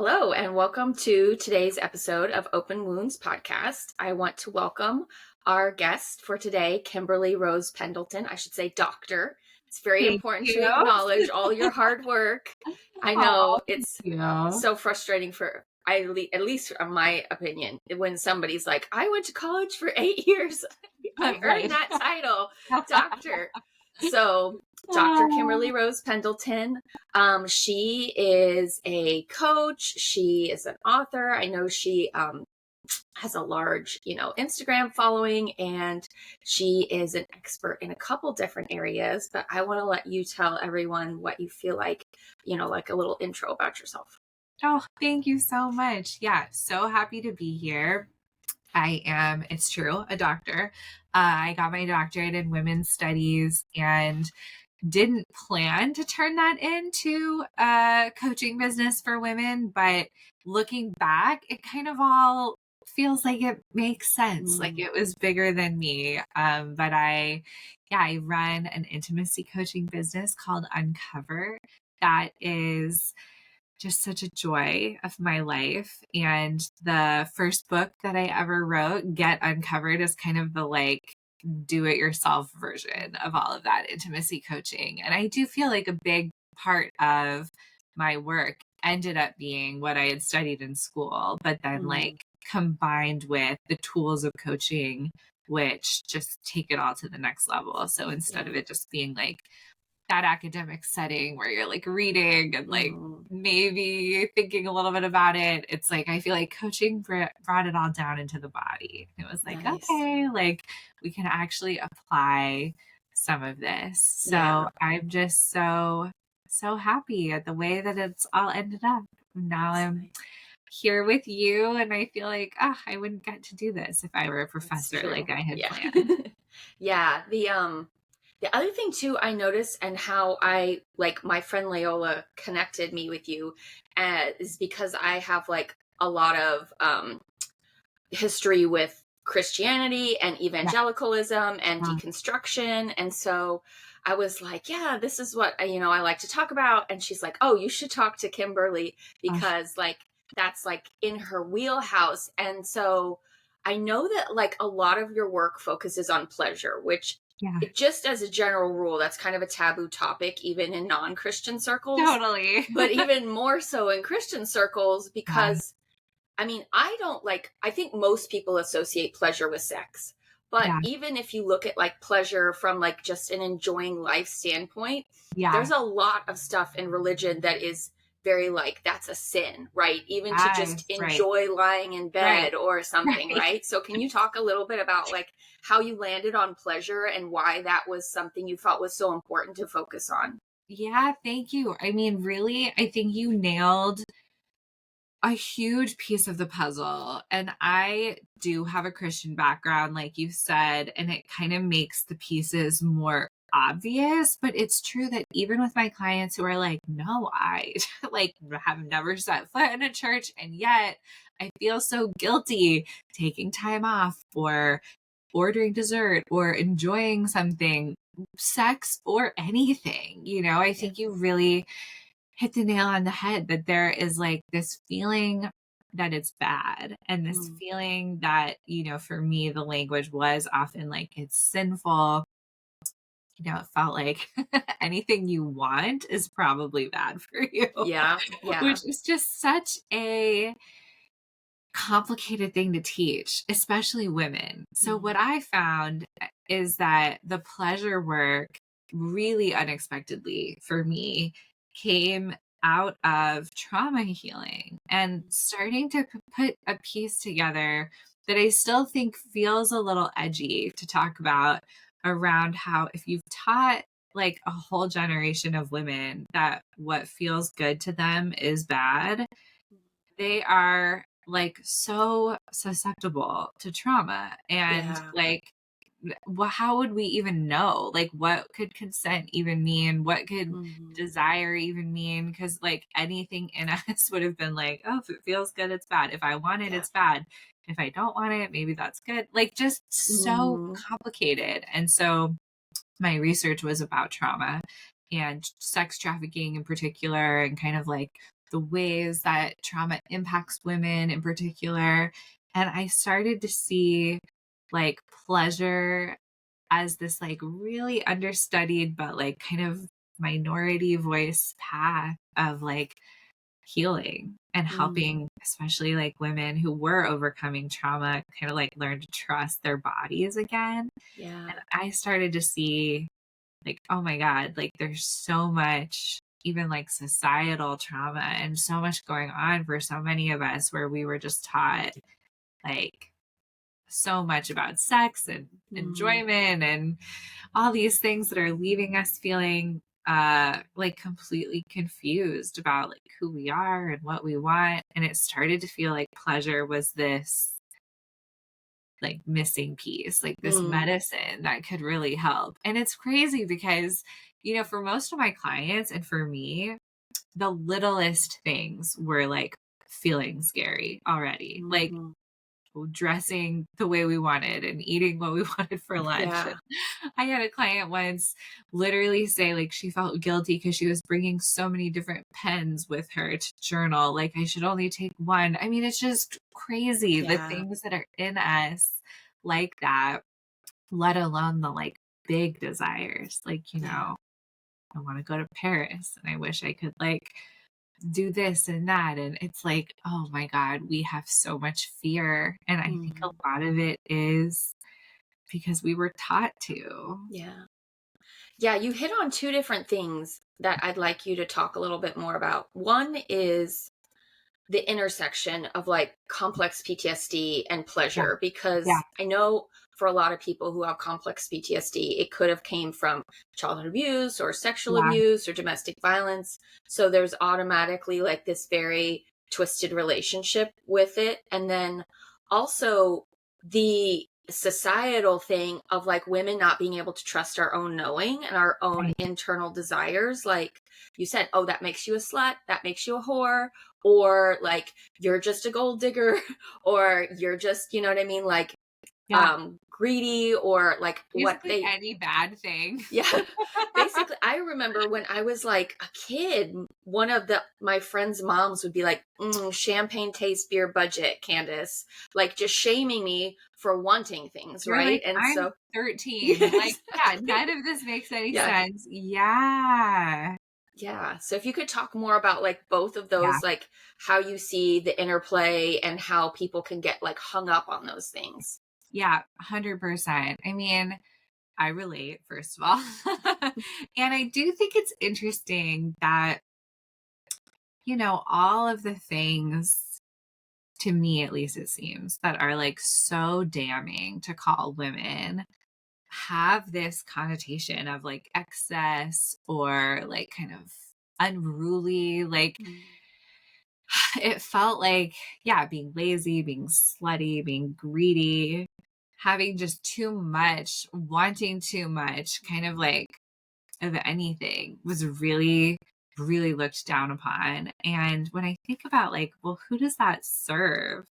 Hello, and welcome to today's episode of Open Wounds Podcast. I want to welcome our guest for today, Kimberly Rose Pendleton. I should say doctor. It's very Thank important to you. acknowledge all your hard work. I know Oh, thank it's you. so frustrating at least in my opinion, when somebody's like, I went to college for 8 years. I earned Right. that title, doctor. So Dr. Kimberly Rose Pendleton, she is a coach. She is an author. I know she has a large, Instagram following, and she is an expert in a couple different areas. But I want to let you tell everyone what you feel like, like a little intro about yourself. Oh, thank you so much. Yeah, so happy to be here. I am, it's true, a doctor. I got my doctorate in women's studies and didn't plan to turn that into a coaching business for women, but looking back, it kind of all feels like it makes sense. Like it was bigger than me. But I run an intimacy coaching business called Uncover. That is just such a joy of my life. And the first book that I ever wrote, Get Uncovered, is kind of the do it yourself version of all of that intimacy coaching. And I do feel like a big part of my work ended up being what I had studied in school, but then combined with the tools of coaching, which just take it all to the next level. So instead of it just being like that academic setting where you're like reading and maybe thinking a little bit about it, it's like I feel like coaching brought it all down into the body. It was like, Nice. okay, like we can actually apply some of this. So I'm just so happy at the way that it's all ended up. Now I'm here with you, and I feel like I wouldn't get to do this if I were a professor like I had planned. Yeah. The other thing too, I noticed, and how I like my friend Leola connected me with you, is because I have like a lot of history with Christianity and evangelicalism and deconstruction, and so I was like, yeah, this is what I like to talk about. And she's like, oh, you should talk to Kimberly because that's like in her wheelhouse. And so I know that like a lot of your work focuses on pleasure, which just as a general rule, that's kind of a taboo topic, even in non-Christian circles. Totally. But even more so in Christian circles, because I think most people associate pleasure with sex. But even if you look at like pleasure from like just an enjoying life standpoint, there's a lot of stuff in religion that is very like, that's a sin, right? Even to just enjoy lying in bed or something, right? So can you talk a little bit about like how you landed on pleasure and why that was something you felt was so important to focus on? Yeah, thank you. I mean, really, I think you nailed a huge piece of the puzzle. And I do have a Christian background, like you said, and it kind of makes the pieces more obvious. But it's true that even with my clients who are like, no, I like have never set foot in a church, and yet I feel so guilty taking time off or ordering dessert or enjoying something, sex or anything, I think you really hit the nail on the head that there is like this feeling that it's bad, and this feeling that, for me, the language was often like it's sinful. It felt like anything you want is probably bad for you. Yeah. Which is just such a complicated thing to teach, especially women. So what I found is that the pleasure work really unexpectedly for me came out of trauma healing and starting to put a piece together that I still think feels a little edgy to talk about, around how if you've taught like a whole generation of women that what feels good to them is bad, they are like so susceptible to trauma. And how would we even know? Like, what could consent even mean? What could desire even mean? Because like anything in us would have been like, oh, if it feels good, it's bad. If I want it, it's bad. If I don't want it, maybe that's good. Like, just so complicated. And so my research was about trauma and sex trafficking in particular, and kind of like the ways that trauma impacts women in particular. And I started to see like pleasure as this like really understudied, but like kind of minority voice path of like healing and Mm. helping, especially like women who were overcoming trauma, kind of like learn to trust their bodies again. Yeah. And I started to see like, oh my God, like there's so much, even like societal trauma and so much going on for so many of us where we were just taught like so much about sex and Mm. enjoyment and all these things that are leaving us feeling like completely confused about like who we are and what we want. And it started to feel like pleasure was this like missing piece, like this Mm. medicine that could really help. And it's crazy because, you know, for most of my clients and for me, the littlest things were like feeling scary already. Like Mhm. dressing the way we wanted and eating what we wanted for lunch. Yeah. I had a client once literally say like she felt guilty because she was bringing so many different pens with her to journal. Like I should only take one. I mean, it's just crazy the Yeah. things that are in us like that, let alone the like big desires. Like, you Yeah. know, I want to go to Paris and I wish I could like do this and that. And it's like, oh my God, we have so much fear. And I think Mhm. a lot of it is because we were taught to. Yeah. Yeah, you hit on two different things that I'd like you to talk a little bit more about. One is the intersection of like complex PTSD and Yeah. pleasure, Yeah. because I know for a lot of people who have complex PTSD, it could have came from childhood abuse or sexual Yeah. abuse or domestic violence. So there's automatically like this very twisted relationship with it. And then also the societal thing of like women not being able to trust our own knowing and our own Right. internal desires. Like you said, oh, that makes you a slut, that makes you a whore, or like you're just a gold digger, or you're just, you know what I mean, like Yeah. greedy, or like what Basically they, any bad thing. yeah. Basically, I remember when I was like a kid, one of my friends' moms would be like, champagne taste beer budget, Candace, like just shaming me for wanting things, You're right? like, And I'm so, yeah, 13. Like, yeah, exactly. none of this makes any Yeah. sense. Yeah. Yeah. So if you could talk more about like both of Yeah. those, like how you see the interplay and how people can get like hung up on those things. Yeah. 100%. I mean, I relate, first of all. And I do think it's interesting that, you know, all of the things, to me at least, it seems, that are like so damning to call women have this connotation of like excess or like kind of unruly. Like Mm. it felt like, yeah, being lazy, being slutty, being greedy, having just too much, wanting too much, kind of like of anything was really, really looked down upon. And when I think about like, well, who does that serve?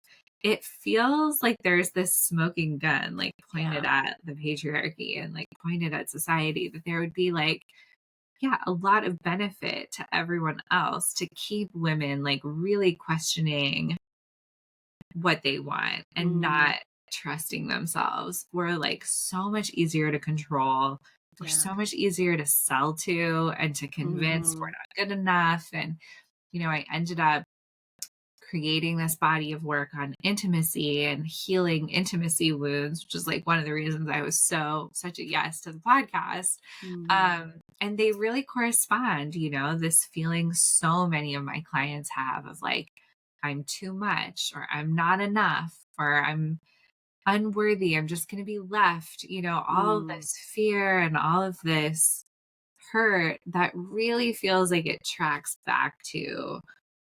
It feels like there's this smoking gun, like pointed Yeah. at the patriarchy and like pointed at society, that there would be like, yeah, a lot of benefit to everyone else to keep women like really questioning what they want and Mm. not trusting themselves. We're like so much easier to control. We're Yeah. so much easier to sell to and to convince we're Hmm. not good enough. And, you know, I ended up creating this body of work on intimacy and healing intimacy wounds, which is like one of the reasons I was such a yes to the podcast. Hmm. And they really correspond, you know, this feeling so many of my clients have of like, I'm too much, or I'm not enough, or I'm unworthy. I'm just going to be left, you know, all of Mm. this fear and all of this hurt that really feels like it tracks back to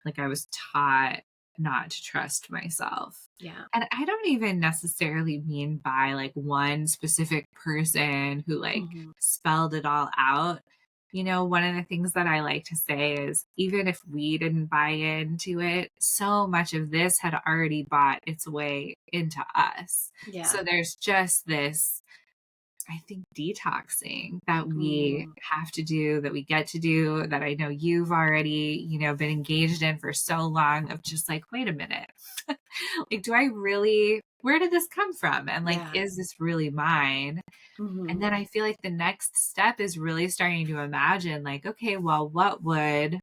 like I was taught not to trust myself. Yeah. And I don't even necessarily mean by like one specific person who like Hmm. spelled it all out. You know, one of the things that I like to say is even if we didn't buy into it, so much of this had already bought its way into us. Yeah. So there's just this I think, detoxing that we Mm, have to do, that we get to do, that I know you've already, been engaged in for so long, of just like, wait a minute, like, do I really, where did this come from? And like, yeah. is this really mine? And Hmm. then I feel like the next step is really starting to imagine, like, okay, well, what would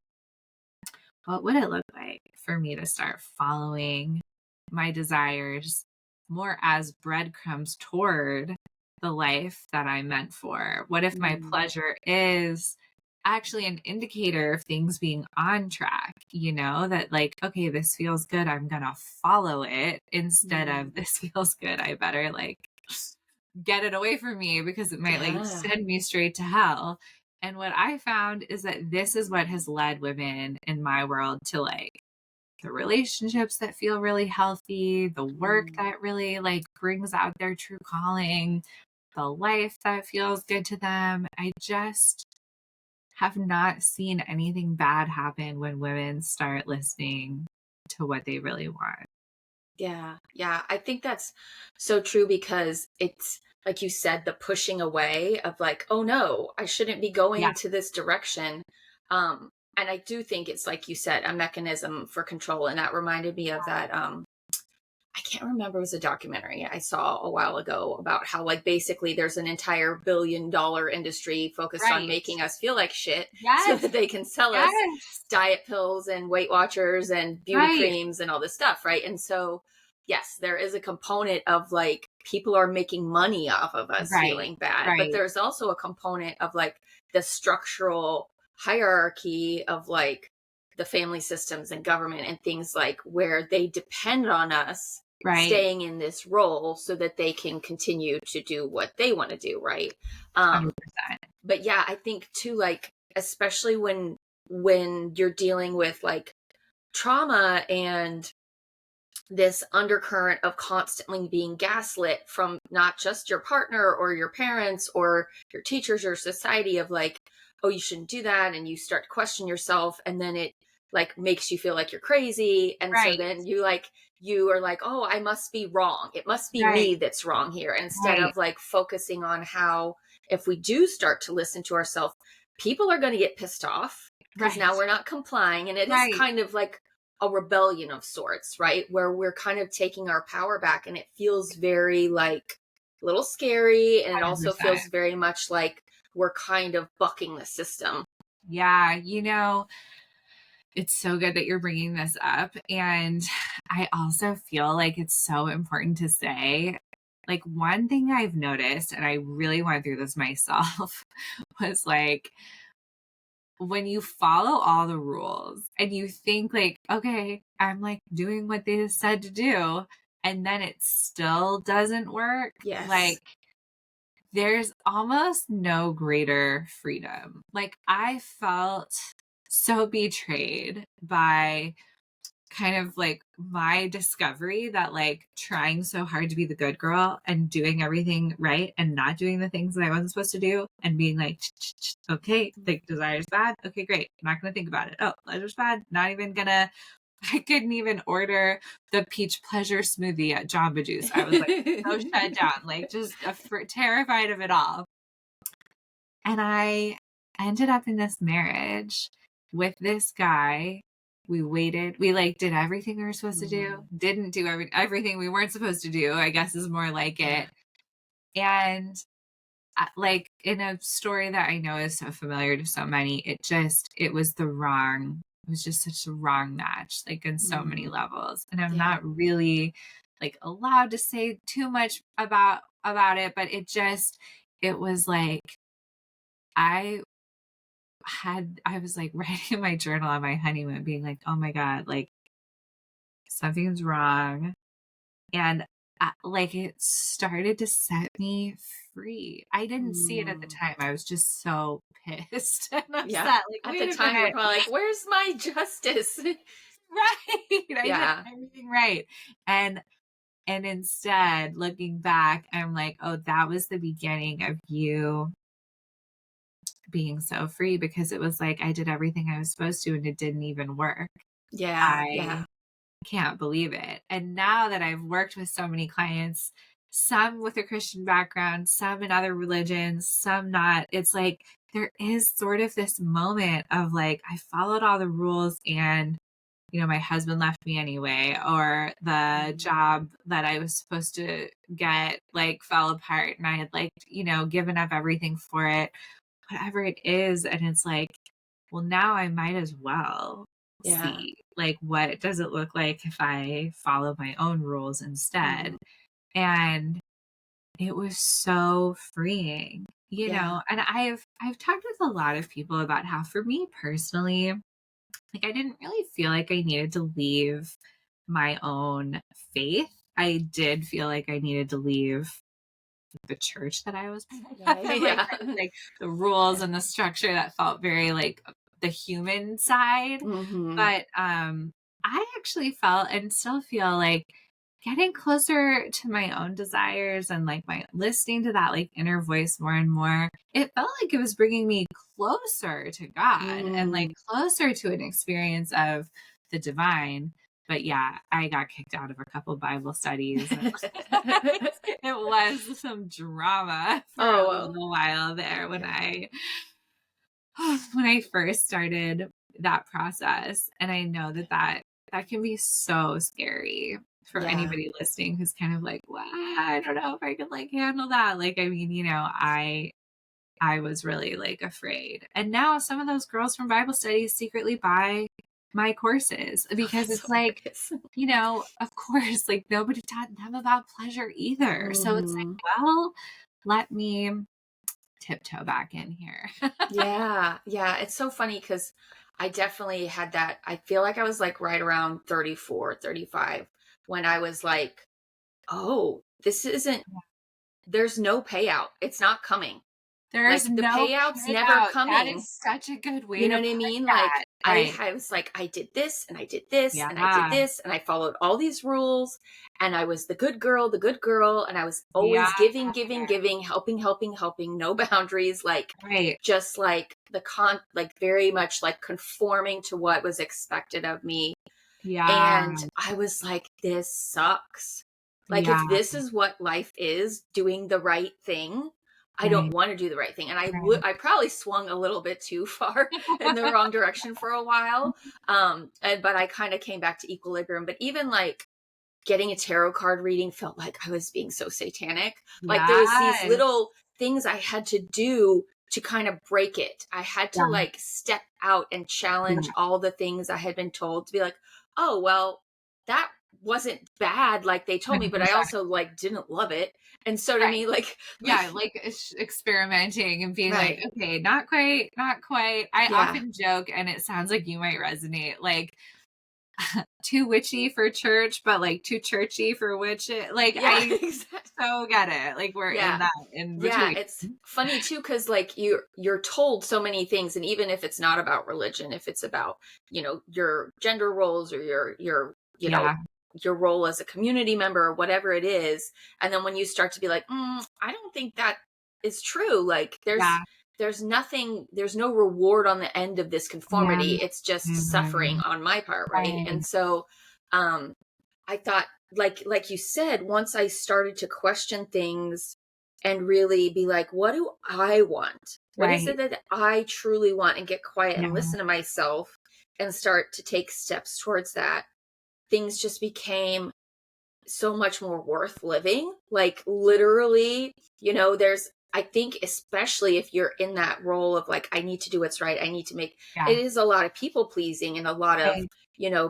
it look like for me to start following my desires more as breadcrumbs toward the life that I'm meant for? What if my Mm, pleasure is actually an indicator of things being on track, that like, okay, this feels good, I'm gonna follow it, instead mm, of this feels good, I better like get it away from me because it might like yeah. send me straight to hell. And what I found is that this is what has led women in my world to like the relationships that feel really healthy, the work Mm, that really like brings out their true calling, the life that feels good to them. I just have not seen anything bad happen when women start listening to what they really want. yeah. Yeah. I think that's so true because it's like you said, the pushing away of like, oh no, I shouldn't be Yeah, going to this direction. And I do think it's like you said, a mechanism for control. And that reminded me of that I can't remember, it was a documentary I saw a while ago about how like basically there's an entire $1 billion industry focused on right. making us feel like shit so Yes. that they can sell us Yes. diet pills and Weight Watchers and beauty Right. creams and all this stuff, right? And so yes, there is a component of like people are making money off of us Right. feeling bad, but Right. there's also a component of like the structural hierarchy of like the family systems and government and things like where they depend on us Right. staying in this role so that they can continue to do what they want to do, right? um 100%. but yeah, I think too, like especially when you're dealing with like trauma and this undercurrent of constantly being gaslit from not just your partner or your parents or your teachers or society of like, oh, you shouldn't do that, and you start to question yourself, and then it like makes you feel like you're crazy, and so Right. then you are like, oh, I must be wrong, it must be Right. me that's wrong here, instead Right. of like focusing on how if we do start to listen to ourselves, people are going to get pissed off because now Right. we're not complying, and it is Right. kind of like a rebellion of sorts, right? Where we're kind of taking our power back, and it feels very like a little scary, and it also 100%. feels very much like we're kind of bucking the system. Yeah. It's so good that you're bringing this up. And I also feel like it's so important to say, like, one thing I've noticed, and I really went through this myself, was like, when you follow all the rules and you think like, okay, I'm like doing what they said to do, and then it still doesn't work, like Yes. there's almost no greater freedom. Like I felt so betrayed by kind of like my discovery that like trying so hard to be the good girl and doing everything right and not doing the things that I wasn't supposed to do and being like, okay, like desire's bad. Okay, great. I'm not going to think about it. Oh, pleasure's bad. Not even gonna, I couldn't even order the peach pleasure smoothie at Jamba Juice. I was like so shut down, like just terrified of it all. And I ended up in this marriage with this guy. We waited. We like did everything we were supposed to do. Mm, Didn't do everything we weren't supposed to do, I guess is more like yeah. it. And like in a story that I know is so familiar to so many, it was it was just such a wrong match, like in so many Mm, levels. And I'm yeah. not really like allowed to say too much about it, but it was like I I was like writing in my journal on my honeymoon, being like, oh my God, like something's wrong. And like it started to set me free. I didn't see it at the Mm, time. I was just so pissed and yeah. upset. Like, At the wait a time, you're minute. probably like, where's my justice? Right. I did Yeah. everything right. And instead, looking back, I'm like, oh, that was the beginning of you being so free, because it was like I did everything I was supposed to and it didn't even work. Yeah. I Yeah. can't believe it. And now that I've worked with so many clients some with a Christian background, some in other religions, some not. It's like there is sort of this moment of like, I followed all the rules and, my husband left me anyway, or the Mhm. job that I was supposed to get like fell apart and I had like, given up everything for it, whatever it is. And it's like, well, now I might as well Yeah. see like what does it look like if I follow my own rules instead. Mhm. And it was so freeing, Yeah. and I've talked with a lot of people about how for me personally, like I didn't really feel like I needed to leave my own faith. I did feel like I needed to leave the church that I was part of, like Yeah. kind of like the rules Yeah. and the structure that felt very like the human side. Mhm. But I actually felt and still feel like getting closer to my own desires and like my listening to that like inner voice more and more, it felt like it was bringing me closer to God and like Mm. closer to an experience of the divine. But yeah, I got kicked out of a couple Bible studies. And it was some drama for Oh, a well. little while there when Yeah. I first started that process. And I know that can be so scary for Yeah. anybody listening who's kind of like, "Wow, I don't know if I could like handle that." Like, I mean, I was really like afraid. And now some of those girls from Bible studies secretly buy my courses Oh, because that's it's like, hilarious. of course, like nobody taught them about pleasure either. So it's Mhm. like, well, let me tiptoe back in here. Yeah. Yeah, it's so funny because I definitely had that. I feel like I was, like, right around 34, 35 when I was like, "Oh, this isn't there's no payout. It's not coming." There's Like, the no payout's never payout. That coming. is such a good You way know to what I put mean? that. Like, Right. I was like, I did this and I did this and I did Yeah. this and I followed all these rules and I was the good girl, and I was Yeah. always giving, giving, giving, helping, helping, helping, no boundaries, like Right. just like like very much like conforming to what was expected of me. Yeah. And I was like, this sucks. Like, Yeah. if this is what life is, doing the right thing, I don't Right. want to do the right thing. And Right. I probably swung a little bit too far in the wrong direction for a while. But I kind of came back to equilibrium. But even like getting a tarot card reading felt like I was being so satanic. Like there was these Yes. little things I had to do to kind of break it. I had to Yeah. like step out and challenge Yeah. all the things I had been told, to be like, "Oh, well, that wasn't bad like they told me, but I 100%. also like didn't love it." And so to Right. me like Yeah, like, experimenting and being like, right. "Okay, not quite, not quite." I Yeah. often joke, and it sounds like you might resonate, like, too witchy for church, but, like, too churchy for witch like, Yeah, I exactly. so get it, like, we're in Yeah. that in Yeah, between. it's funny too because like you're told so many things, and even if it's not about religion, if it's about, your gender roles or Yeah, your role as a community member or whatever it is, and then when you start to be like, I don't think that is true. Like yeah, there's nothing, there's no reward on the end of this yeah, conformity. It's just suffering mhm, on my part, right? right, And so um I thought, like you said, once I started to question things and really be like, what do I want? What is it right, that I truly want? And get quiet and yeah, listen to myself and start to take steps towards that. Things just became so much more worth living. Like literally, there's I think especially if you're in that role of like, I need to do what's right. I need to make yeah, it is a lot of people pleasing and a lot of, right,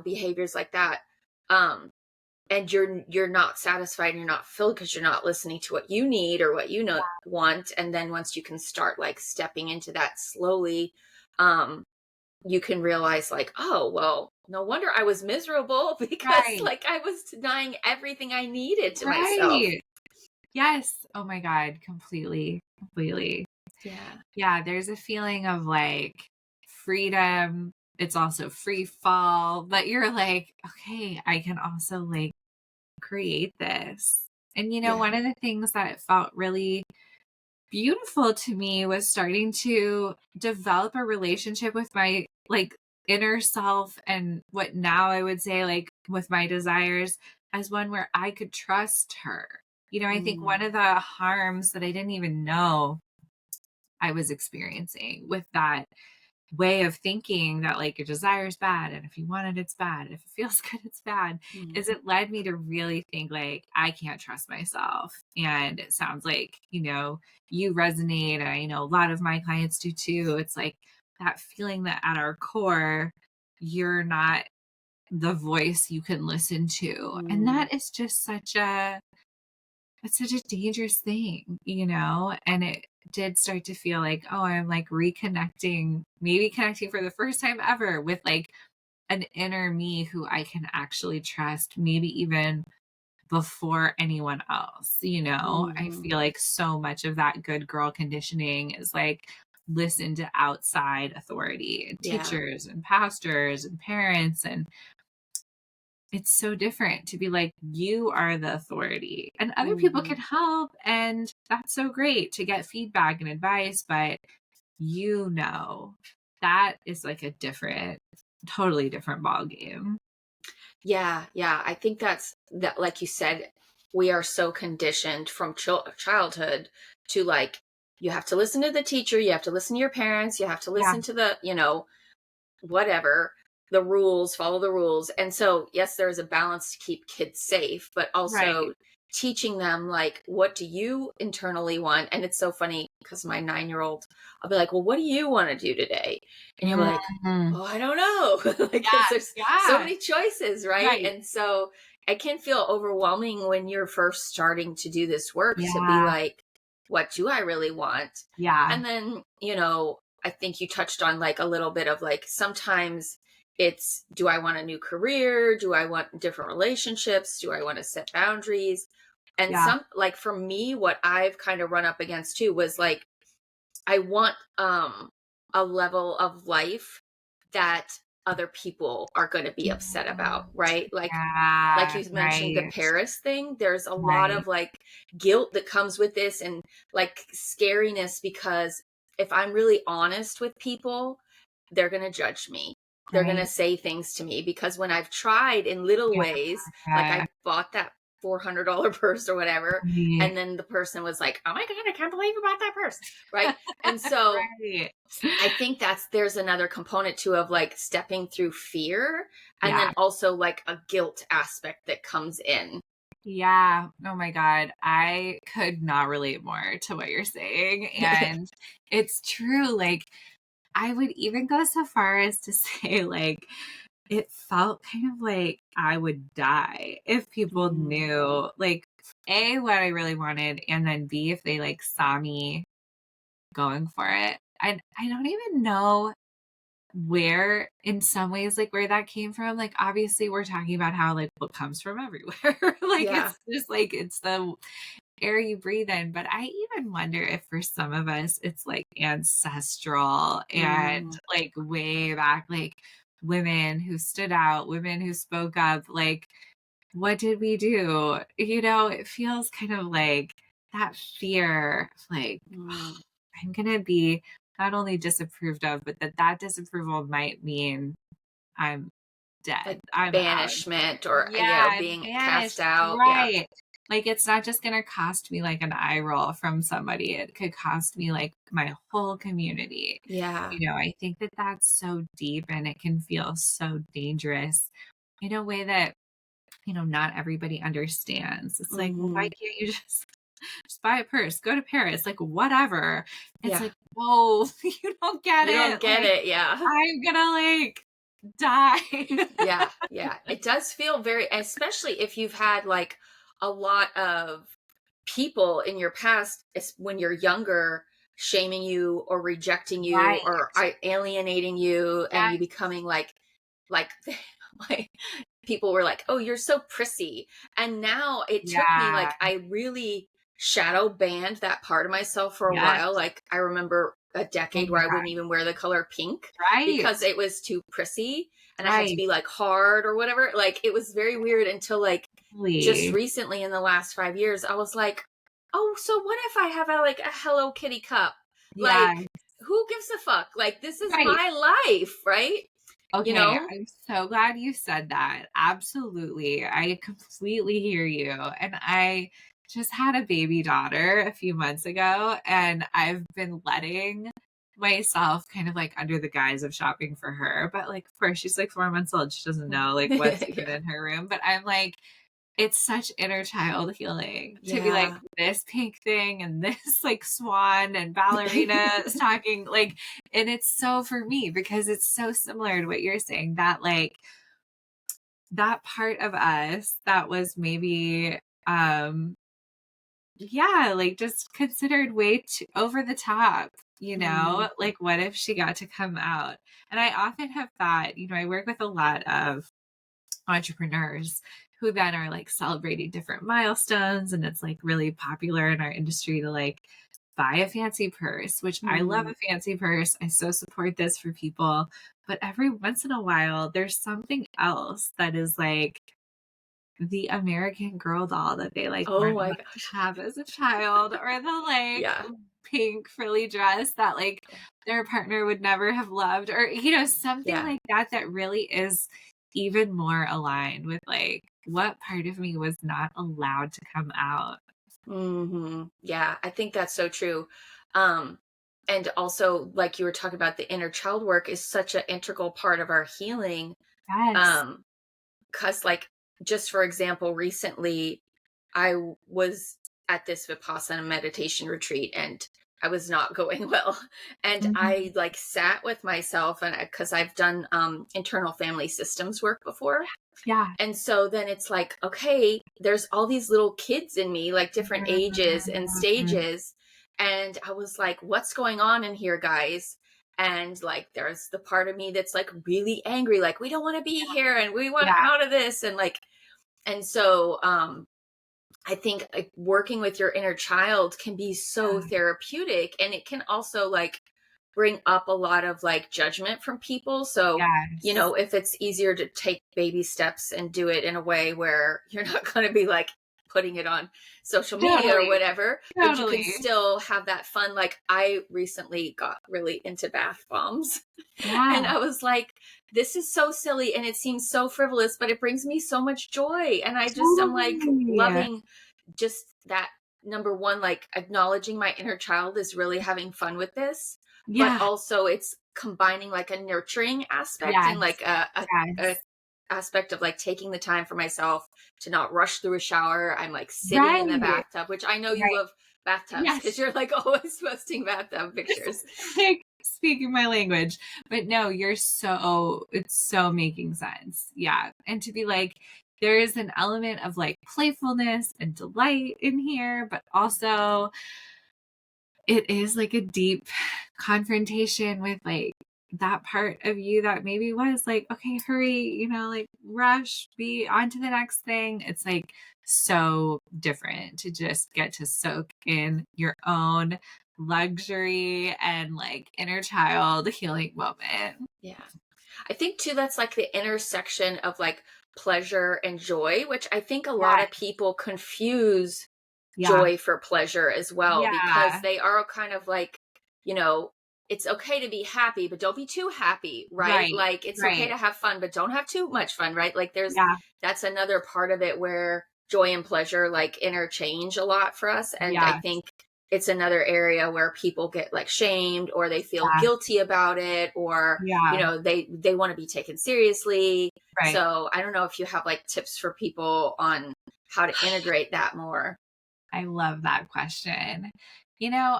behaviors like that. Um, and you're not satisfied and you're not filled because you're not listening to what you need or what want. And then once you can start like stepping into that slowly, um you can realize like, oh well, no wonder I was miserable because right, like I was denying everything I needed to myself. right. Yes. Oh my god, completely, completely. Yeah. Yeah, there's a feeling of, like, freedom. It's also free fall, but you're like, "Okay, I can also, like, create this." And, Yeah. one of the things that felt really beautiful to me was starting to develop a relationship with my, like, inner self and what now I would say, like, with my desires as one where I could trust her. I think Mm, one of the harms that I didn't even know I was experiencing with that way of thinking that like your desire is bad, and if you want it it's bad, and if it feels good it's bad, mm, is it led me to really think like I can't trust myself. And it sounds like, you resonate, and I know a lot of my clients do too. It's like that feeling that at our core you're not the voice you can listen to, and mm, that is just such a dangerous thing, and it did start to feel like, oh, I'm like reconnecting, maybe connecting for the first time ever with like an inner me who I can actually trust, maybe even before anyone else. I mhm. feel like so much of that good girl conditioning is like listen to outside authority and Yeah. teachers and pastors and parents, and it's so different to be like, you are the authority and other people can Mhm. help. And that's so great to get feedback and advice. But that is like a totally different ball game. Yeah, yeah. I think that's that, like you said, we are so conditioned from childhood to like, you have to listen to the teacher, you have to listen to your parents, you have to Yeah. listen to the, whatever, the rules, follow the rules. And so, yes, there's a balance to keep kids safe, but Right. also teaching them, like, what do you internally want? And it's so funny because my 9-year-old, I'll be like, well, what do you want to do today? And you're like, Mhm. oh, I don't know. Like, because Yeah. there's so Yeah. many choices, right? Right. And so it can feel overwhelming when you're first starting to do this work to be Yeah. like, what do I really want? Yeah. And then, I think you touched on like a little bit of like sometimes it's, do I want a new career? Do I want different relationships? Do I want to set boundaries? And Yeah. some, like, for me, what I've kind of run up against too was like, I want a level of life that other people are going to be upset about, right? Like Yeah. you mentioned, the Right. Paris thing, there's a lot Right. of like guilt that comes with this, and like scariness, because if I'm really honest with people, they're going to judge me. They're going to Right. say things to me, because when I've tried in little ways, like Yeah. I bought that $400 purse or whatever, Right. and then the person was like, oh my God, I can't believe you bought that purse. Right. And so Right. I think there's another component too of like stepping through fear, and Yeah. then also like a guilt aspect that comes in. Yeah. Oh my God. I could not relate more to what you're saying. And it's true. Like, I would even go so far as to say, like, it felt kind of like I would die if people Mm, knew, like, A, what I really wanted, and then B, if they like saw me going for it. I don't even know where, in some ways, like where that came from. Like, obviously we're talking about how like what comes from everywhere. Like yeah. it's just like it's the air you breathe in. But I even wonder if for some of us it's like ancestral and Mm, like way back, like women who stood out, women who spoke up, like what did we do? It feels kind of like that fear of like, mm. I'm gonna be not only disapproved of, but that disapproval might mean I'm Like dead. I'm out. banishment, or Yeah, I'm being cast banished. out. Yeah. Right. Like it's not just gonna cost me like an eye roll from somebody. It could cost me like my whole community. Yeah. I think that that's so deep and it can feel so dangerous in a way that, not everybody understands. It's like, well, why Hmm. can't you just buy a purse, go to Paris, like whatever. It's Yeah. like, whoa, you don't get You don't it. get Like, it. Yeah. I'm gonna like die. Yeah. Yeah. It does feel very, especially if you've had like a lot of people in your past, when you're younger, shaming you or rejecting you Right. or alienating you, and Yeah. you becoming like like people were like, oh, you're so prissy. And now it took me, Yeah. like, I really shadow banned that part of myself for a Yes. while. Like, I remember a Oh decade my where I God. wouldn't even wear the color pink Right. because it was too prissy, and I had to Right. be like hard or whatever. Like, it was very weird until like just Totally. recently in the last 5 years, I was like, oh, so what if I have like a Hello Kitty cup? Yeah. Like, who gives a fuck? Like, this is Right. my life, right? You Okay, know? I'm so glad you said that. Absolutely. I completely hear you. And just had a baby daughter a few months ago, and I've been letting myself kind of like under the guise of shopping for her. But like, of course, she's like 4 months old. She doesn't know like what's even Yeah. in her room. But I'm like, it's such inner child healing to be like Yeah. this pink thing and this like swan and ballerina stocking, like, and it's so for me because it's so similar to what you're saying, that like that part of us that was maybe yeah, like just considered way too over the top, Mm. like what if she got to come out? And I often have thought, I work with a lot of entrepreneurs who then are like celebrating different milestones, and it's like really popular in our industry to like buy a fancy purse, which I love Mm. a fancy purse. I so support this for people. But every once in a while, there's something else that is like the American Girl doll that they like Oh weren't my allowed gosh. to have as a child, or the like Yeah. pink frilly dress that like their partner wod never have loved, or something Yeah. like that that really is even more aligned with like what part of me was not allowed to come out. Yeah, I think that's so true. Um, and also, like you were talking about, the inner child work is such an integral part of our healing. Yes. Um, because like, just for example, recently was at this Vipassana meditation retreat, and I was not going well. And I Mhm. like sat with myself, and because I've done internal family systems work before. Yeah. And so then it's like, okay, there's all these little kids in me, like different ages and Mhm. stages. And I was like, what's going on in here, guys? And like, there's the part of me that's like really angry, like, we don't want to be here and we want Yeah. out of this. And like, and so, I think like working with your inner child can be so Yeah. therapeutic, and it can also like bring up a lot of like judgment from people. So, Yes. if it's easier to take baby steps and do it in a way where you're not going to be like putting it on social media or Totally. whatever, but you can Totally. still have that fun. Like, I recently got really into bath bombs, and Yeah. I was like, this is so silly and it seems so frivolous, but it brings me so much joy. And I'm like Totally. loving just that. Number one, like acknowledging my inner child is really having fun with this, but Yeah. also it's combining like a nurturing aspect and Yes. like a Yes. aspect of like taking the time for myself to not rush through a shower. I'm like sitting in the Right. bathtub, which I know you Right. love bathtubs because Yes. you're like always posting bathtub pictures. Like speaking my language. But no, it's so making sense. Yeah. And to be like, there is an element of like playfulness and delight in here, but also it is like a deep confrontation with like that part of you that maybe was like, okay, hurry, like rush, be on to the next thing. It's like so different to just get to soak in your own luxury and like inner child healing moment. Yeah. I think too that's like the intersection of like pleasure and joy, which I think a lot Yeah. of people confuse Yeah. joy for pleasure as well, because Yeah. they are kind of like, you know, it's okay to be happy, but don't be too happy, right? Right. Like it's okay Right. to have fun, but don't have too much fun, right? Like Yeah. that's another part of it where joy and pleasure like interchange a lot for us. And I Yes. think it's another area where people get like shamed, or they feel Yeah. guilty about it, or Yeah. they want to be taken seriously. Right. So I don't know if you have like tips for people on how to integrate that more. I love that question.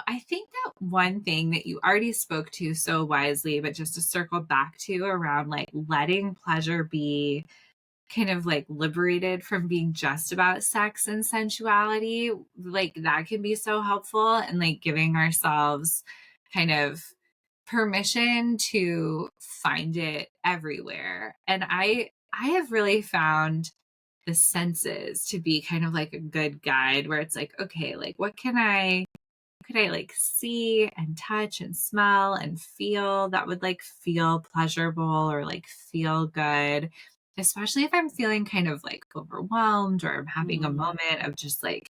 I think that one thing that you already spoke to so wisely, but just to circle back to around like letting pleasure be kind of like liberated from being just about sex and sensuality, like that can be so helpful, and like giving ourselves kind of permission to find it everywhere. And I have really found the senses to be kind of like a good guide, where it's like, okay, like what could I like see and touch and smell and feel that would like feel pleasurable or like feel good, especially if I'm feeling kind of like overwhelmed, or I'm having a Mm, moment of just like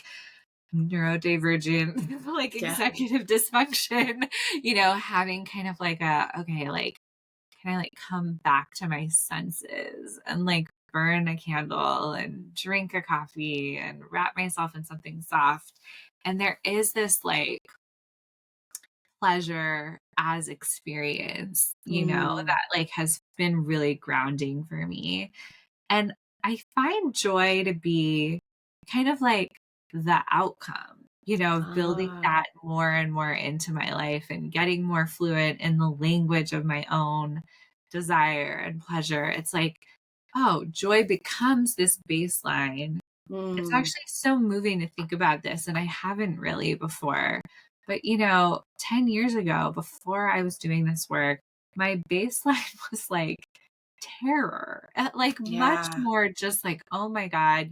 neurodivergent like yeah. executive dysfunction, having kind of like okay, like can I like come back to my senses and like burn a candle and drink a coffee and wrap myself in something soft. And there is this like pleasure as experience, Mm. that like has been really grounding for me. And I find joy to be kind of like the outcome, of building Ah, that more and more into my life and getting more fluent in the language of my own desire and pleasure. It's like, oh, joy becomes this baseline. It's mm, actually so moving to think about this, and I haven't really before. But, 10 years ago, before I was doing this work, my baseline was like terror, like much yeah. more just like, oh my God,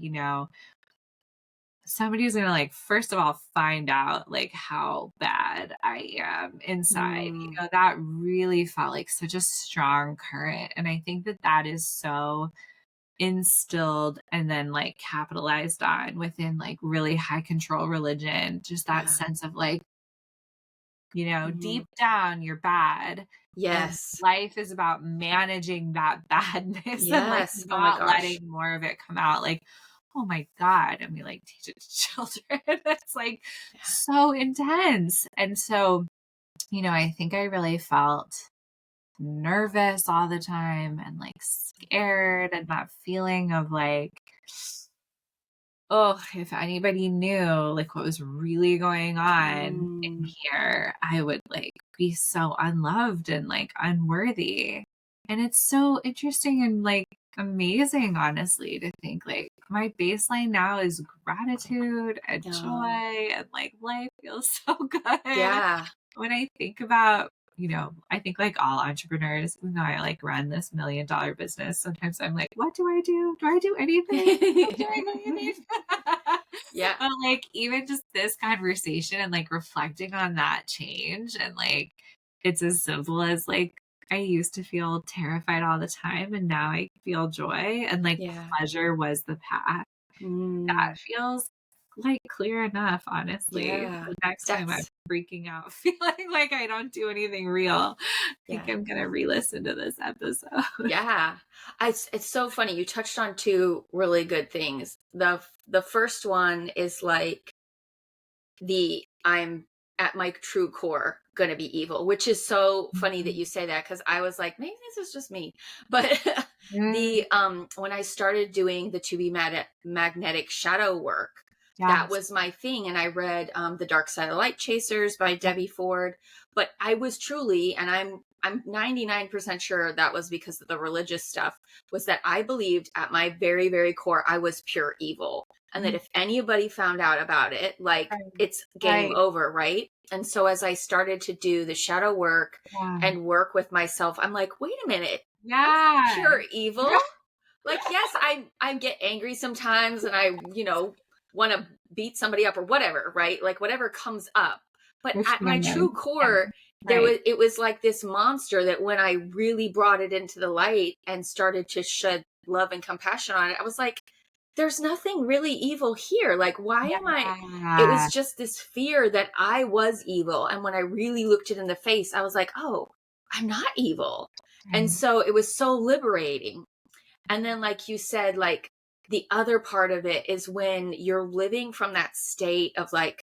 somebody's gonna like, first of all, find out like how bad I am inside. Mm, That really felt like such a strong current. And I think that that is so instilled and then like capitalized on within like really high control religion, just that yeah. sense of like, Mhm. deep down you're bad. And Yes. life is about managing that badness and like Yes. Oh my not gosh. letting more of it come out. Like, oh my God. And we like teach it to children. It's like so intense. And so, I think I really felt nervous all the time and like scared, and that feeling of like, oh, if anybody knew like what was really going on in Mm, here, I would like be so unloved and like unworthy. And it's so interesting and like amazing, honestly, to think like my baseline now is gratitude and no. joy, and like life feels so good. Yeah. When I think about, I think like all entrepreneurs, even though I like run this $1 million business, sometimes I'm like, what do I do? Do I do anything? Am I doing anything? Yeah. But like even just this conversation and like reflecting on that change, and like it's as simple as like I used to feel terrified all the time and now I feel joy, and like Yeah. pleasure was the path. That Mm, feels, like, clear enough, honestly. yeah. The next time I'm That's freaking out, feeling like I don't do anything real, I think yeah. I'm gonna re-listen to this episode. Yeah. It's so funny. You touched on two really good things. The first one is like the I'm at my true core gonna be evil, which is so funny that Mhm. you say that because I was like, maybe this is just me. But Mm, the when I started doing the to be magnetic shadow work, that yes. was my thing. And I read The Dark Side of Light Chasers by Yep. Debbie Ford. But I was truly, and I'm 99% sure that was because of the religious stuff, was that I believed at my very, very core I was pure evil. And that Mhm. if anybody found out about it, like Right. it's game Right. over, right? And so as I started to do the shadow work Yeah. and work with myself, I'm like, wait a minute, I'm not Yeah. pure evil. Like, yes, I get angry sometimes and I, want to beat somebody up or whatever, right? Like whatever comes up. But You're at my human. true Yeah. core, Right. it was like this monster that when I really brought it into the light and started to shed love and compassion on it, I was like, there's nothing really evil here. Like, why am I? It was Yeah. just this fear that I was evil. And when I really looked it in the face, I was like, oh, I'm not evil. And Right. so it was so liberating. And then, like you said, like the other part of it is when you're living from that state of like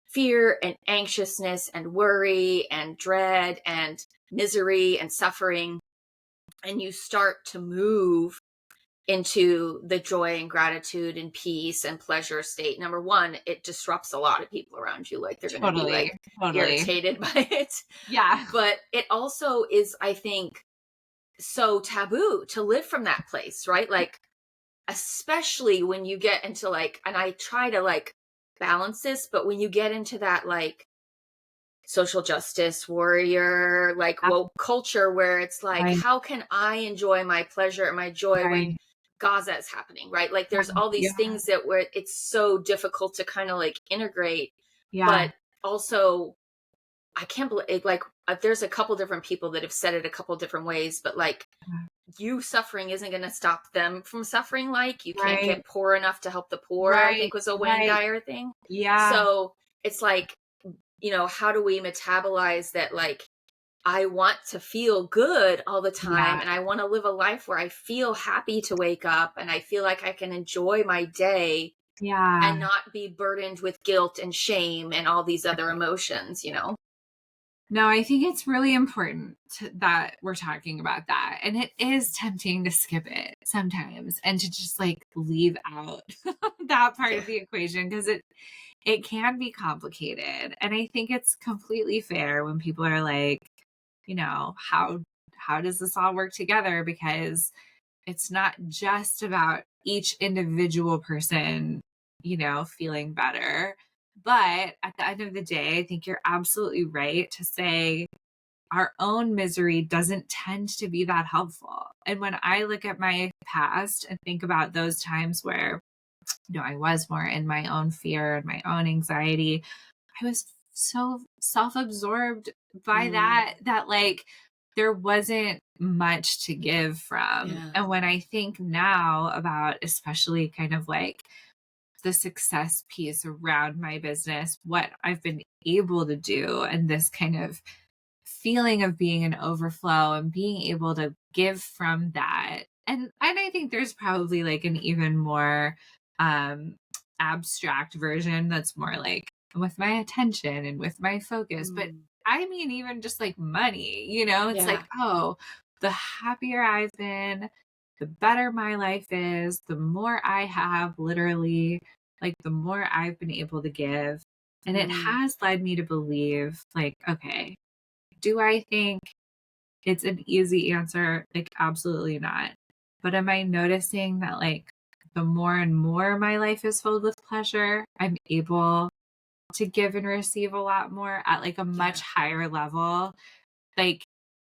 fear and anxiousness and worry and dread and misery and suffering, and you start to move into the joy and gratitude and peace and pleasure state. Number one, it disrupts a lot of people around you. Like they're going to be Totally. like Totally. irritated by it. Yeah. But it also is, I think, so taboo to live from that place, right? Like, especially when you get into like, and I try to like balance this, but when you get into that like social justice warrior, like Yeah. woke culture where it's like, Right. how can I enjoy my pleasure and my joy when Right. Gaza is happening, right? Like Yeah. there's all these Yeah. things that where it's so difficult to kind of like integrate, Yeah. but also I can't believe it, like there's a couple different people that have said it a couple different ways, but like you suffering isn't going to stop them from suffering. Like you can't Right. get poor enough to help the poor, I Right. think was a Wayne Right. Dyer thing. Yeah. So it's like, how do we metabolize that? Like I want to feel good all the Yeah. time, and I want to live a life where I feel happy to wake up and I feel like I can enjoy my day and Yeah. not be burdened with guilt and shame and all these other emotions, you know? No, I think it's really important that we're talking about that. And it is tempting to skip it sometimes and to just like leave out that part Yeah. of the equation because it can be complicated. And I think it's completely fair when people are like, how does this all work together? Because it's not just about each individual person, feeling better. But at the end of the day, I think you're absolutely right to say our own misery doesn't tend to be that helpful. And when I look at my past and think about those times where, I was more in my own fear and my own anxiety, I was so self-absorbed by Mm, that like there wasn't much to give from. yeah. And when I think now about especially kind of like the success piece around my business, what I've been able to do, and this kind of feeling of being an overflow and being able to give from that. And I think there's probably like an even more um abstract version that's more like with my attention and with my focus. But Mm, I mean even just like money, it's like, yeah. oh, the happier I've been, the better my life is, the more I have literally, like the more I've been able to give. And it Mm, has led me to believe like, okay, do I think it's an easy answer? Like, absolutely not. But am I noticing that, like, the more and more my life is filled with pleasure, I'm able to give and receive a lot more at like a much yeah. higher level? Like,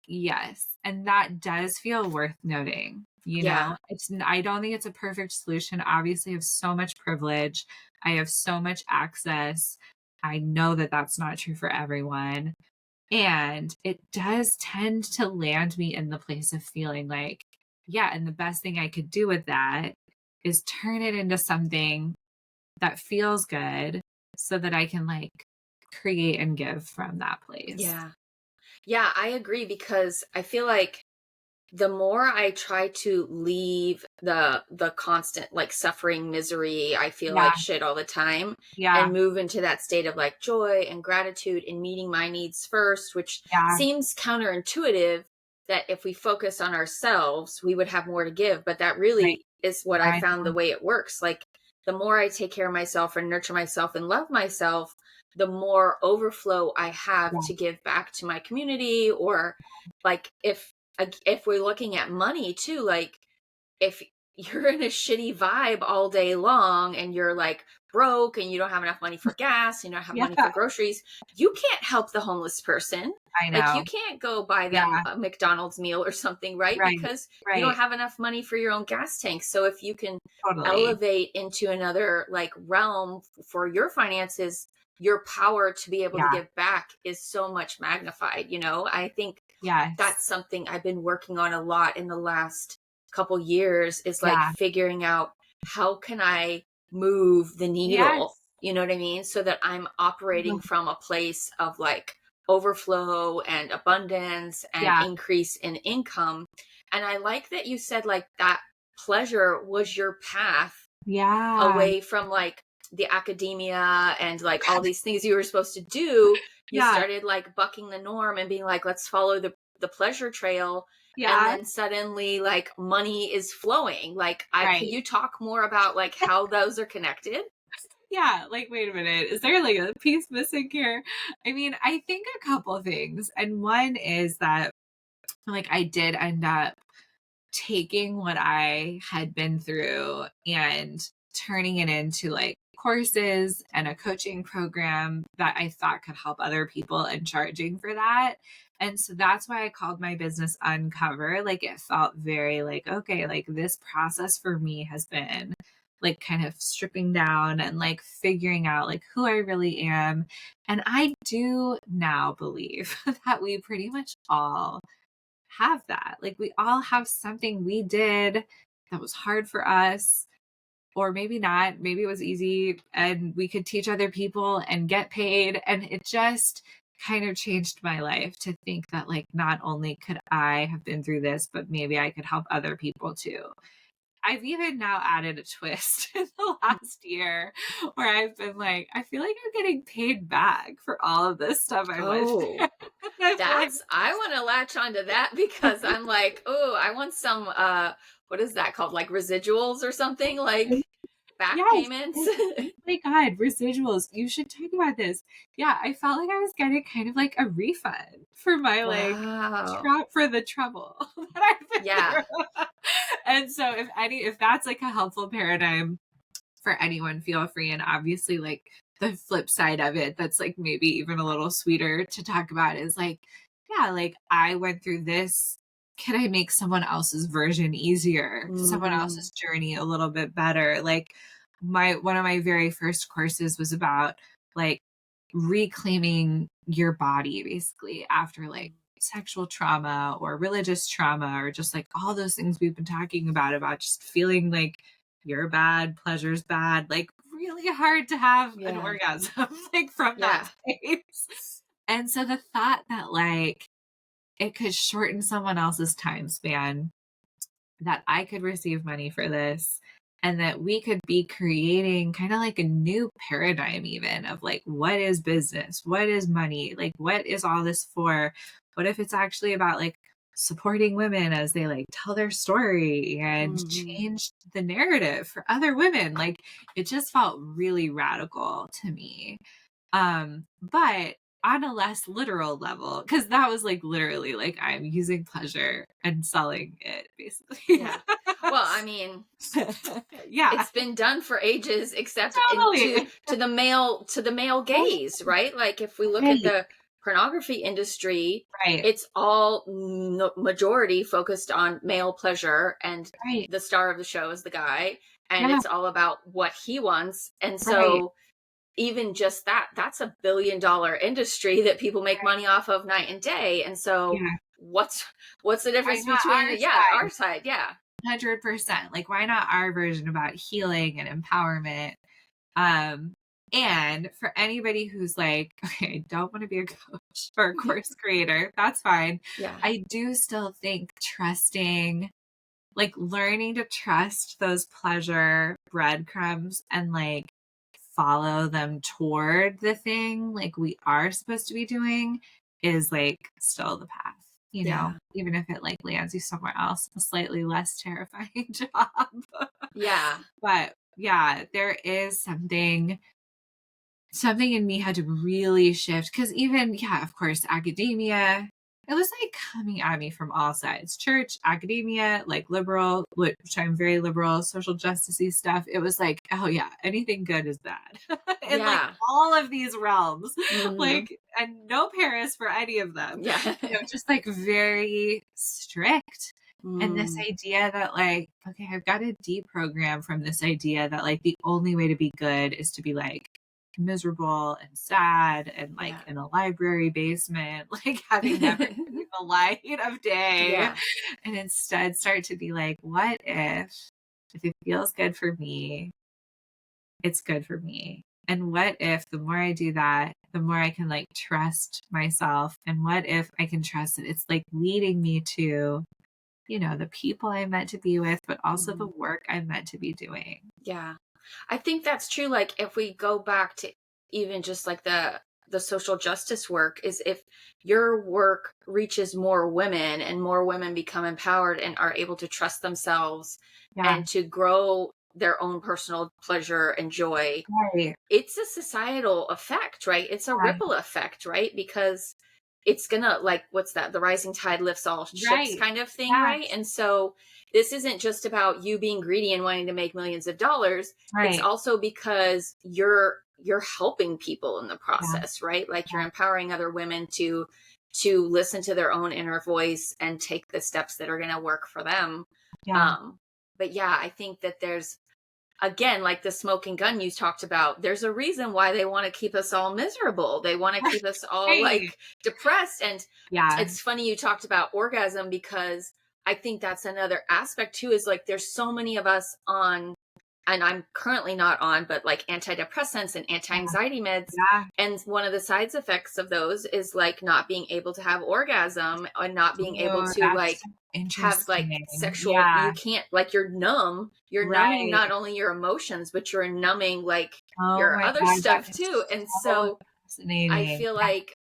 yes. And that does feel worth noting. Yeah. I don't think it's a perfect solution. Obviously, I have so much privilege, I have so much access. I know that that's not true for everyone. And it does tend to land me in the place of feeling like, yeah, and the best thing I could do with that is turn it into something that feels good so that I can like create and give from that place. Yeah. Yeah, I agree because I feel like the more I try to leave the constant like suffering, misery, I feel Yeah. like shit all the time Yeah. and move into that state of like joy and gratitude and meeting my needs first, which Yeah. seems counterintuitive that if we focus on ourselves, we would have more to give, but that Right. really is what I I found the know. way it works. Like the more I take care of myself and nurture myself and love myself, the more overflow I have Yeah. to give back to my community or like if we're looking at money too, like if you're in a shitty vibe all day long and you're like broke and you don't have enough money for gas, you don't have Yeah. money for groceries, you can't help the homeless person. I Like you know. can't go buy them Yeah. a McDonald's meal or something, right? Right. Because you don't Right. have enough money for your own gas tank. So if you can Totally. elevate into another like realm for your finances, your power to be able to Yeah. give back is so much magnified, you know? I think Yes. that's something I've been working on a lot in the last couple years is like Yeah. figuring out how can I move the needle, Yes. you know what I mean? So that I'm operating from a place of like overflow and abundance and Yeah. increase in income. And I like that you said like that pleasure was your path Yeah. away from like the academia and like all these things you were supposed to do. You Yeah. started like bucking the norm and being like, let's follow the pleasure trail. And Yeah. then suddenly like money is flowing. Like I could Right. you talk more about like how those are connected? Yeah, like, wait a minute, is there, like, a piece missing here? I mean, I think a couple things, and one is that, like, I did end up taking what I had been through and turning it into, like, courses and a coaching program that I thought could help other people and charging for that, and so that's why I called my business Uncover, like, it felt very like, okay, like, this process for me has been like kind of stripping down and like figuring out like who I really am. And I do now believe that we pretty much all have that. Like we all have something we did that was hard for us, or maybe not. Maybe it was easy and we could teach other people and get paid. And it just kind of changed my life to think that like not only could I have been through this, but maybe I could help other people too. I've even now added a twist in the last year where I've been like, I feel like I'm getting paid back for all of this stuff I went through. Oh, I'm like, that's I want to latch onto that because I'm like, oh, I want some what is that called? Like residuals or something, like back yes. payments. Oh my God, residuals. You should talk about this. Yeah, I felt like I was getting kind of like a refund for my like Wow. for the trouble that I've been Yeah. through. And so if that's like a helpful paradigm for anyone, feel free. And obviously like the flip side of it, that's like maybe even a little sweeter to talk about is like, yeah, like I went through this. Can I make someone else's version easier? Someone Mm, else's journey a little bit better? Like one of my very first courses was about like reclaiming your body basically after like sexual trauma or religious trauma or just like all those things we've been talking about just feeling like you're bad, pleasure's bad, like really hard to have an yeah. orgasm like from that Yeah. space. And so the thought that like it could shorten someone else's time span, that I could receive money for this, and that we could be creating kind of like a new paradigm even of like what is business, what is money, like what is all this for, what if it's actually about like supporting women as they like tell their story and Hmm. change the narrative for other women. Like it just felt really radical to me. But on a less literal level, because that was like literally like I'm using pleasure and selling it basically. Yeah. Well, I mean, Yeah, it's been done for ages, except totally. to the male gaze, right? Like if we look at Right, the pornography industry, right, it's all majority focused on male pleasure, and right. the star of the show is the guy, and Yeah, it's all about what he wants. And right, so even just that's $1 billion industry that people make right. money off of night and day. And so Yeah. what's the Why difference not between our our side? side? Yeah. 100%. Like, why not our version about healing and empowerment? Um, and for anybody who's like, okay, I don't want to be a coach or a course creator, that's fine. Yeah. I do still think trusting, like learning to trust those pleasure breadcrumbs and like follow them toward the thing like we are supposed to be doing is like still the path, Yeah. even if it like lands you somewhere else, a slightly less terrifying job. Yeah. But yeah, there is something in me had to really shift because even yeah, of course, academia, it was like coming at me from all sides. Church, academia, like liberal, which I'm very liberal, social justicey stuff. It was like, oh yeah, anything good is bad. In like Yeah. all of these realms. Hmm. Like, and no Paris for any of them. Yeah. Just like very strict. And this Mm. idea that like, okay, I've got to deprogram from this idea that like the only way to be good is to be like miserable and sad and like Yeah. in a library basement, like having never seen the light of day. Yeah. And instead start to be like, what if it feels good for me, it's good for me? And what if the more I do that, the more I can like trust myself? And what if I can trust that it's like leading me to, the people I'm meant to be with, but also the Mhm. work I'm meant to be doing? Yeah. I think that's true. Like if we go back to even just like the social justice work, is if your work reaches more women and more women become empowered and are able to trust themselves Yeah. and to grow their own personal pleasure and joy, Right. it's a societal effect, right? It's a Yeah. ripple effect, right? Because it's gonna, like, what's that? The rising tide lifts all ships Right. kind of thing, right? Yes. And so this isn't just about you being greedy and wanting to make millions of dollars. It's Right. also because you're helping people in the Yeah. process, right? Like you're Yeah. empowering other women to listen to their own inner voice and take the steps that are going to work for them. Yeah. Um, but yeah, I think that there's, again, like the smoking gun you talked about, there's a reason why they want to keep us all miserable. They want to keep us all Right. like depressed. And Yeah. it's funny you talked about orgasm, because I think that's another aspect too, is like there's so many of us on and I'm currently not on, but like antidepressants and anti-anxiety meds. Yeah. And one of the side effects of those is like not being able to have orgasm and not being able Oh, to that's like so have like interesting. sexual, Yeah. you can't, like, you're numb, you're numbing Right. not only your emotions, but you're numbing like Oh your my other God, that stuff is too. And so so I fascinating. feel Yeah. like,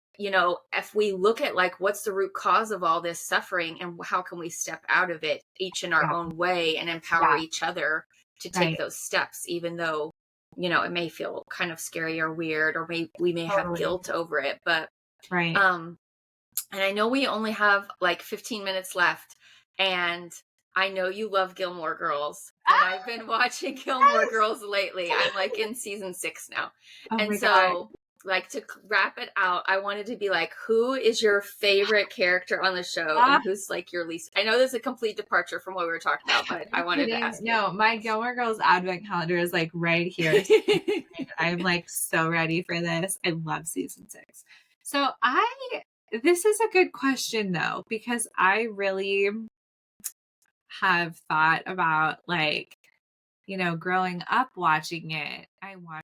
if we look at like what's the root cause of all this suffering and how can we step out of it each in our Yeah. own way and empower Yeah. each other to take Right. those steps, even though, it may feel kind of scary or weird, or we may have Totally. guilt over it. But, Right. um, and I know we only have like 15 minutes left, and I know you love Gilmore Girls, and I've Ah, been watching Gilmore yes. Girls lately. I'm like in season 6 now. Oh And my God. so, like, to wrap it out, I wanted to be like, who is your favorite character on the show, and Ah, who's like your least? I know there's a complete departure from what we were talking about, but I you're wanted to kidding. ask you. No, my Gilmore Girls advent calendar is like right here. I'm like so ready for this. I love season 6. So this is a good question though, because I really have thought about like, growing up watching it. I watched